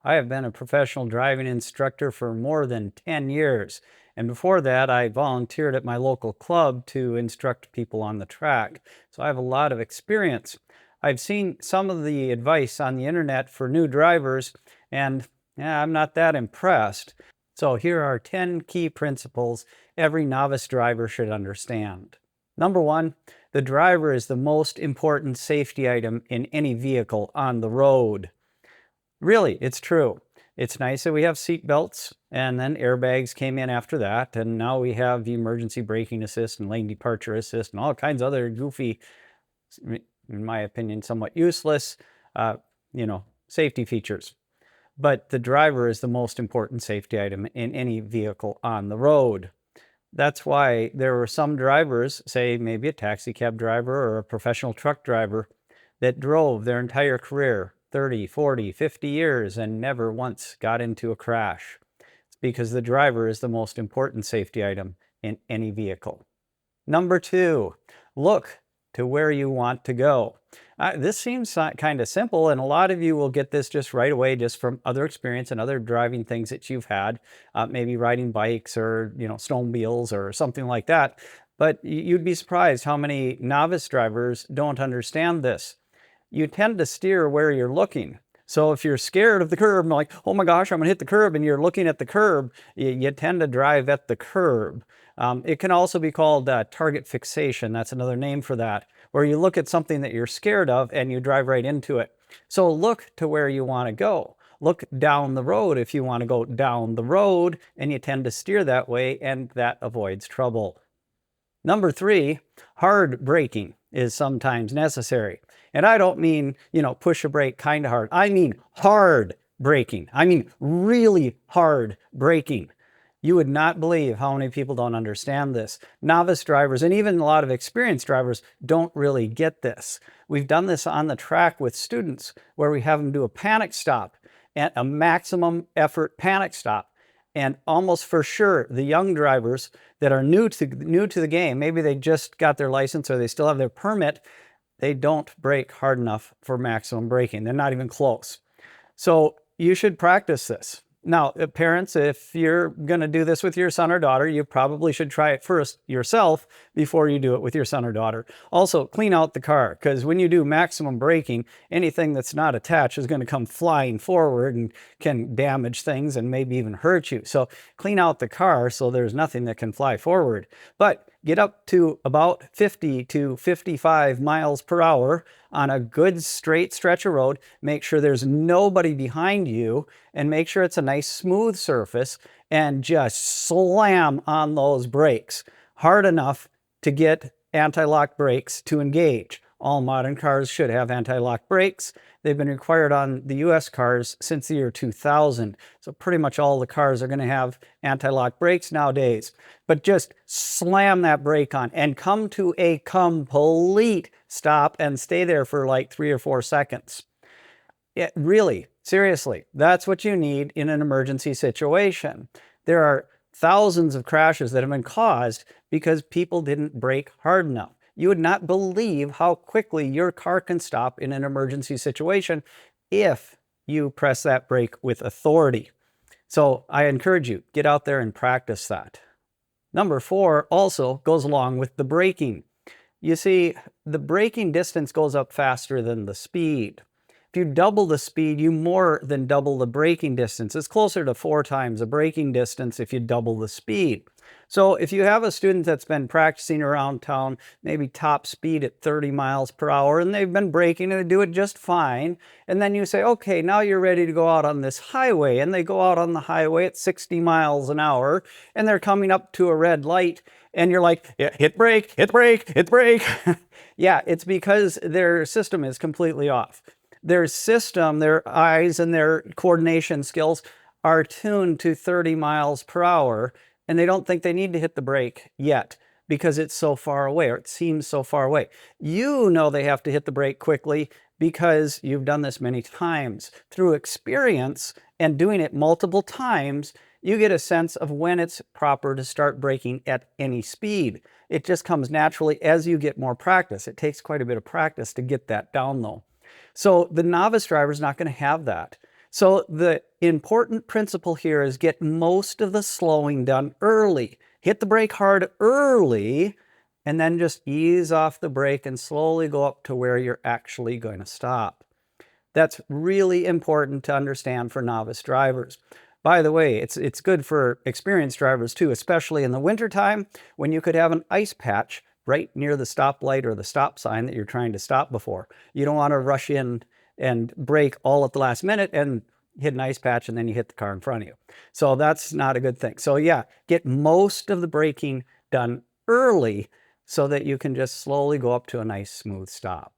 I have been a professional driving instructor for more than 10 years. And before that, I volunteered at my local club to instruct people on the track. So I have a lot of experience. I've seen some of the advice on the internet for new drivers, and I'm not that impressed. So here are 10 key principles every novice driver should understand. Number one, the driver is the most important safety item in any vehicle on the road. Really, it's true. It's nice that we have seat belts, and then airbags came in after that, and now we have the emergency braking assist and lane departure assist and all kinds of other goofy, in my opinion, somewhat useless, safety features. But the driver is the most important safety item in any vehicle on the road. That's why there were some drivers, say maybe a taxi cab driver or a professional truck driver, that drove their entire career, 30, 40, 50 years, and never once got into a crash. It's because the driver is the most important safety item in any vehicle. Number two, look to where you want to go. This seems kind of simple, and a lot of you will get this just right away, just from other experience and other driving things that you've had, maybe riding bikes or snowmobiles or something like that. But you'd be surprised how many novice drivers don't understand this. You tend to steer where you're looking. So if you're scared of the curb, like, oh my gosh, I'm gonna hit the curb, and you're looking at the curb, you tend to drive at the curb. It can also be called target fixation. That's another name for that, where you look at something that you're scared of and you drive right into it. So look to where you want to go. Look down the road if you want to go down the road, and you tend to steer that way, and that avoids trouble. Number three, hard braking is sometimes necessary. And I don't mean, push a brake kind of hard. I mean hard braking. I mean really hard braking. You would not believe how many people don't understand this. Novice drivers, and even a lot of experienced drivers, don't really get this. We've done this on the track with students where we have them do a panic stop, and a maximum effort panic stop. And almost for sure, the young drivers that are new to the game, maybe they just got their license or they still have their permit, they don't brake hard enough for maximum braking. They're not even close. So you should practice this. Now, parents, if you're going to do this with your son or daughter, you probably should try it first yourself before you do it with your son or daughter. Also, clean out the car, because when you do maximum braking, anything that's not attached is going to come flying forward and can damage things and maybe even hurt you. So clean out the car so there's nothing that can fly forward. But get up to about 50 to 55 miles per hour on a good straight stretch of road. Make sure there's nobody behind you, and make sure it's a nice smooth surface, and just slam on those brakes hard enough to get anti-lock brakes to engage. All modern cars should have anti-lock brakes. They've been required on the US cars since the year 2000. So pretty much all the cars are going to have anti-lock brakes nowadays. But just slam that brake on and come to a complete stop and stay there for like 3 or 4 seconds. Really, seriously, that's what you need in an emergency situation. There are thousands of crashes that have been caused because people didn't brake hard enough. You would not believe how quickly your car can stop in an emergency situation if you press that brake with authority. So I encourage you, get out there and practice that. Number 4 also goes along with the braking. You see, the braking distance goes up faster than the speed. If you double the speed, you more than double the braking distance. It's closer to 4 times the braking distance if you double the speed. So if you have a student that's been practicing around town, maybe top speed at 30 miles per hour, and they've been braking and they do it just fine, and then you say, okay, now you're ready to go out on this highway, and they go out on the highway at 60 miles an hour, and they're coming up to a red light, and you're like, yeah, hit brake, hit brake, hit brake. Yeah, it's because their system is completely off. Their system, their eyes and their coordination skills are tuned to 30 miles per hour, and they don't think they need to hit the brake yet because it's so far away, or it seems so far away. You know they have to hit the brake quickly because you've done this many times. Through experience and doing it multiple times, you get a sense of when it's proper to start braking at any speed. It just comes naturally as you get more practice. It takes quite a bit of practice to get that down though. So the novice driver is not going to have that. So the important principle here is get most of the slowing done early. Hit the brake hard early, and then just ease off the brake and slowly go up to where you're actually going to stop. That's really important to understand for novice drivers. By the way, it's good for experienced drivers too, especially in the wintertime when you could have an ice patch right near the stoplight or the stop sign that you're trying to stop before. You don't want to rush in and brake all at the last minute and hit an ice patch and then you hit the car in front of you. So that's not a good thing. So yeah, get most of the braking done early so that you can just slowly go up to a nice smooth stop.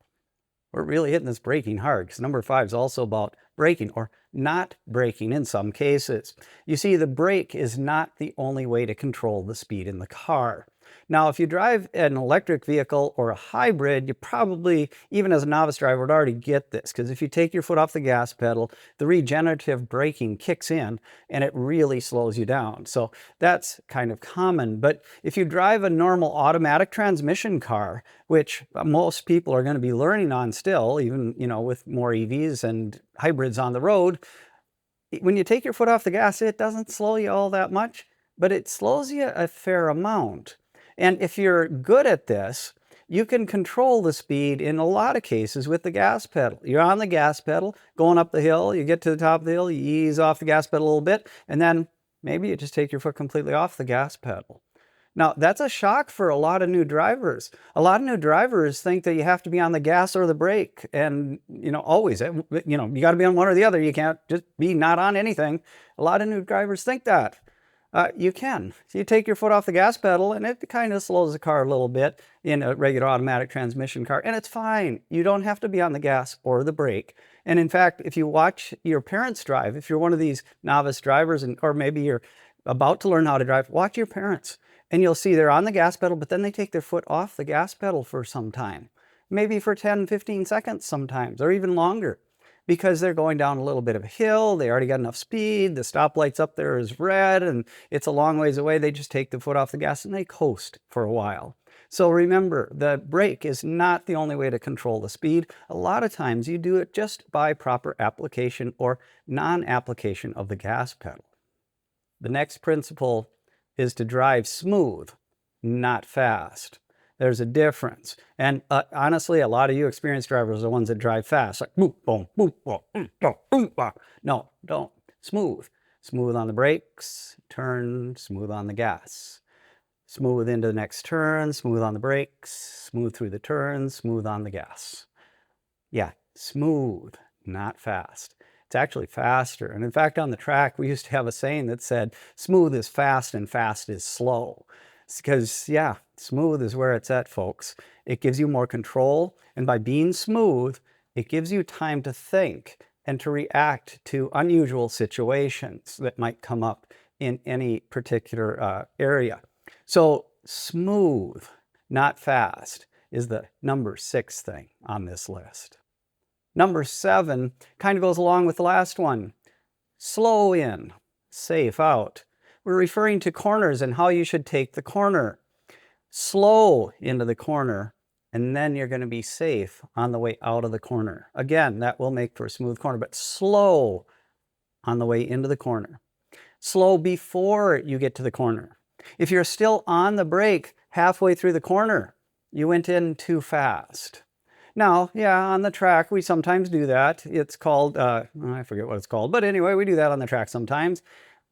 We're really hitting this braking hard because number 5 is also about braking or not braking in some cases. You see, the brake is not the only way to control the speed in the car. Now, if you drive an electric vehicle or a hybrid, you probably, even as a novice driver, would already get this because if you take your foot off the gas pedal, the regenerative braking kicks in and it really slows you down. So that's kind of common. But if you drive a normal automatic transmission car, which most people are going to be learning on still, even, with more EVs and hybrids on the road, when you take your foot off the gas, it doesn't slow you all that much, but it slows you a fair amount. And if you're good at this, you can control the speed in a lot of cases with the gas pedal. You're on the gas pedal, going up the hill, you get to the top of the hill, you ease off the gas pedal a little bit, and then maybe you just take your foot completely off the gas pedal. Now, that's a shock for a lot of new drivers. A lot of new drivers think that you have to be on the gas or the brake and, always, you got to be on one or the other. You can't just be not on anything. A lot of new drivers think that. You can. So you take your foot off the gas pedal and it kind of slows the car a little bit in a regular automatic transmission car, and it's fine. You don't have to be on the gas or the brake. And in fact, if you watch your parents drive, if you're one of these novice drivers or maybe you're about to learn how to drive, watch your parents. And you'll see they're on the gas pedal, but then they take their foot off the gas pedal for some time. Maybe for 10, 15 seconds sometimes, or even longer. Because they're going down a little bit of a hill, they already got enough speed, the stoplight's up there is red, and it's a long ways away. They just take the foot off the gas and they coast for a while. So remember, the brake is not the only way to control the speed. A lot of times you do it just by proper application or non-application of the gas pedal. The next principle is to drive smooth, not fast. There's a difference. And honestly, a lot of you experienced drivers are the ones that drive fast. Like, boom, boom, boom, boom, boom, boom, boom. No, don't. Smooth. Smooth on the brakes, turn, smooth on the gas. Smooth into the next turn, smooth on the brakes, smooth through the turn, smooth on the gas. Yeah, smooth, not fast. It's actually faster. And in fact, on the track, we used to have a saying that said, smooth is fast and fast is slow. It's because, yeah, smooth is where it's at, folks. It gives you more control. And by being smooth, it gives you time to think and to react to unusual situations that might come up in any particular area. So smooth, not fast, is the number 6 thing on this list. Number 7 kind of goes along with the last one. Slow in, safe out. We're referring to corners and how you should take the corner. Slow into the corner, and then you're going to be safe on the way out of the corner. Again, that will make for a smooth corner, but slow on the way into the corner. Slow before you get to the corner. If you're still on the brake halfway through the corner, you went in too fast. Now, yeah, on the track, we sometimes do that. It's called, I forget what it's called, but anyway, we do that on the track sometimes.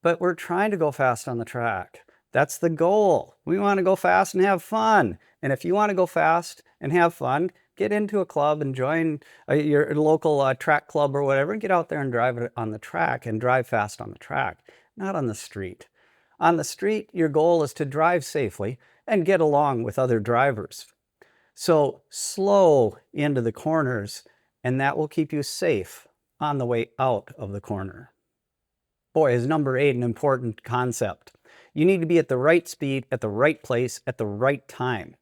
But we're trying to go fast on the track. That's the goal. We want to go fast and have fun. And if you want to go fast and have fun, get into a club and join your local track club or whatever, and get out there and drive it on the track and drive fast on the track, not on the street. On the street, your goal is to drive safely and get along with other drivers. So slow into the corners, and that will keep you safe on the way out of the corner. Boy, is number 8 an important concept. You need to be at the right speed, at the right place, at the right time.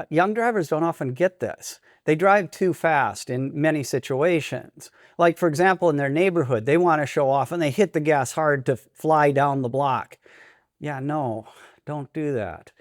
Young drivers don't often get this. They drive too fast in many situations. Like, for example, in their neighborhood, they want to show off and they hit the gas hard to fly down the block. Yeah, no, don't do that.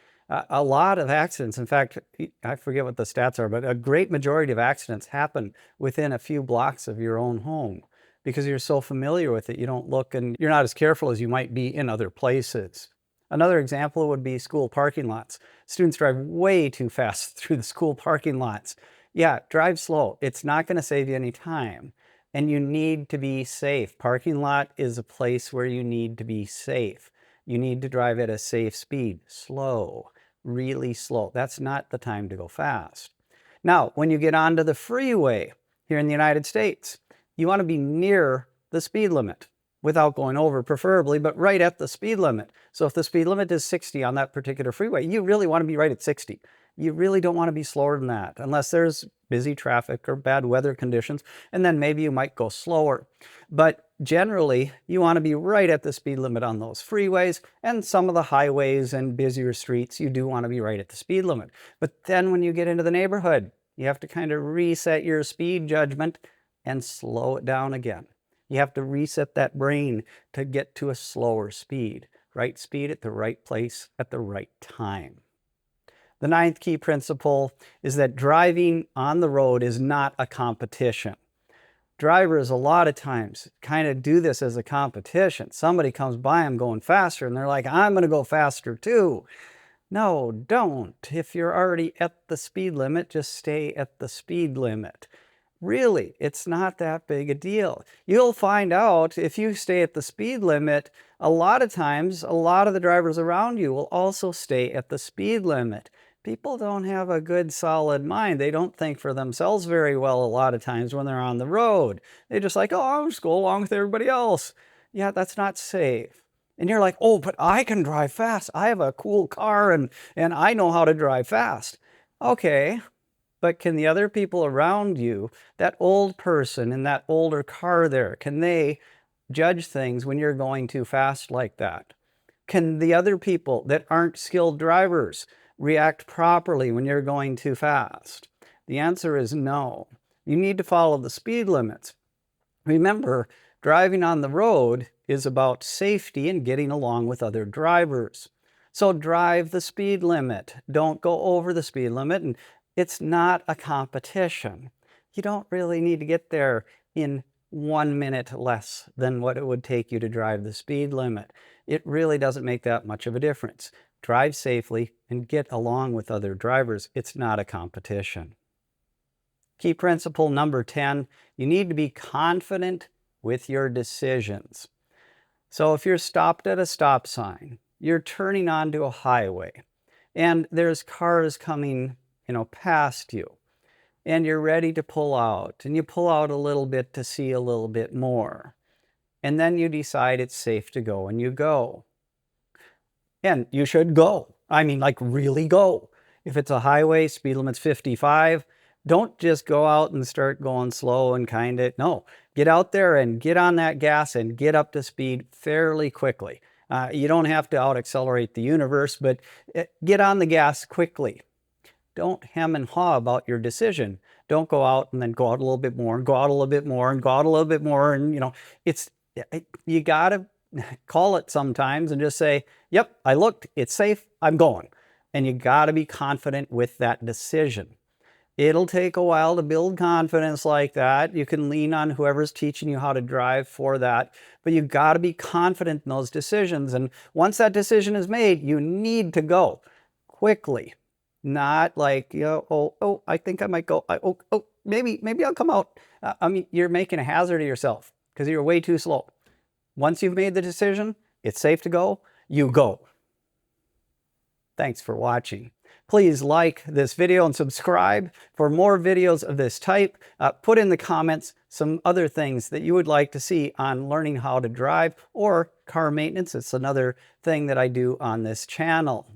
A lot of accidents, in fact, I forget what the stats are, but a great majority of accidents happen within a few blocks of your own home. because you're so familiar with it. You don't look, and you're not as careful as you might be in other places. Another example would be school parking lots. Students drive way too fast through the school parking lots. Yeah, drive slow. It's not going to save you any time. And you need to be safe. Parking lot is a place where you need to be safe. You need to drive at a safe speed, slow, really slow. That's not the time to go fast. Now, when you get onto the freeway here in the United States, you want to be near the speed limit without going over preferably, but right at the speed limit. So if the speed limit is 60 on that particular freeway, you really want to be right at 60. You really don't want to be slower than that unless there's busy traffic or bad weather conditions, and then maybe you might go slower. But generally, you want to be right at the speed limit on those freeways, and some of the highways and busier streets, you do want to be right at the speed limit. But then when you get into the neighborhood, you have to kind of reset your speed judgment and slow it down again. You have to reset that brain to get to a slower speed. Right speed at the right place at the right time. The ninth key principle is that driving on the road is not a competition. Drivers a lot of times kind of do this as a competition. Somebody comes by them going faster and they're like, I'm going to go faster too. No, don't. If you're already at the speed limit, just stay at the speed limit. Really, it's not that big a deal. You'll find out if you stay at the speed limit, a lot of times, a lot of the drivers around you will also stay at the speed limit. People don't have a good solid mind. They don't think for themselves very well a lot of times when they're on the road. They just like, oh, I'll just go along with everybody else. Yeah, that's not safe. And you're like, oh, but I can drive fast. I have a cool car and I know how to drive fast. Okay. But can the other people around you, that old person in that older car there, can they judge things when you're going too fast like that? Can the other people that aren't skilled drivers react properly when you're going too fast? The answer is no. You need to follow the speed limits. Remember, driving on the road is about safety and getting along with other drivers. So drive the speed limit. Don't go over the speed limit. And it's not a competition. You don't really need to get there in 1 minute less than what it would take you to drive the speed limit. It really doesn't make that much of a difference. Drive safely and get along with other drivers. It's not a competition. Key principle number 10, you need to be confident with your decisions. So if you're stopped at a stop sign, you're turning onto a highway, and there's cars coming past you, and you're ready to pull out, and you pull out a little bit to see a little bit more, and then you decide it's safe to go, and you go. And you should go. I mean, like really go. If it's a highway, speed limit's 55, don't just go out and start going slow and no, get out there and get on that gas and get up to speed fairly quickly. You don't have to out accelerate the universe, but get on the gas quickly. Don't hem and haw about your decision. Don't go out and then go out a little bit more and go out a little bit more and go out a little bit more. And, you got to call it sometimes and just say, yep, I looked, it's safe, I'm going. And you got to be confident with that decision. It'll take a while to build confidence like that. You can lean on whoever's teaching you how to drive for that, but you got to be confident in those decisions. And once that decision is made, you need to go quickly. Not like, I think I might go. Maybe I'll come out. You're making a hazard of yourself because you're way too slow. Once you've made the decision, it's safe to go, you go. Thanks for watching. Please like this video and subscribe for more videos of this type. Put in the comments some other things that you would like to see on learning how to drive or car maintenance. It's another thing that I do on this channel.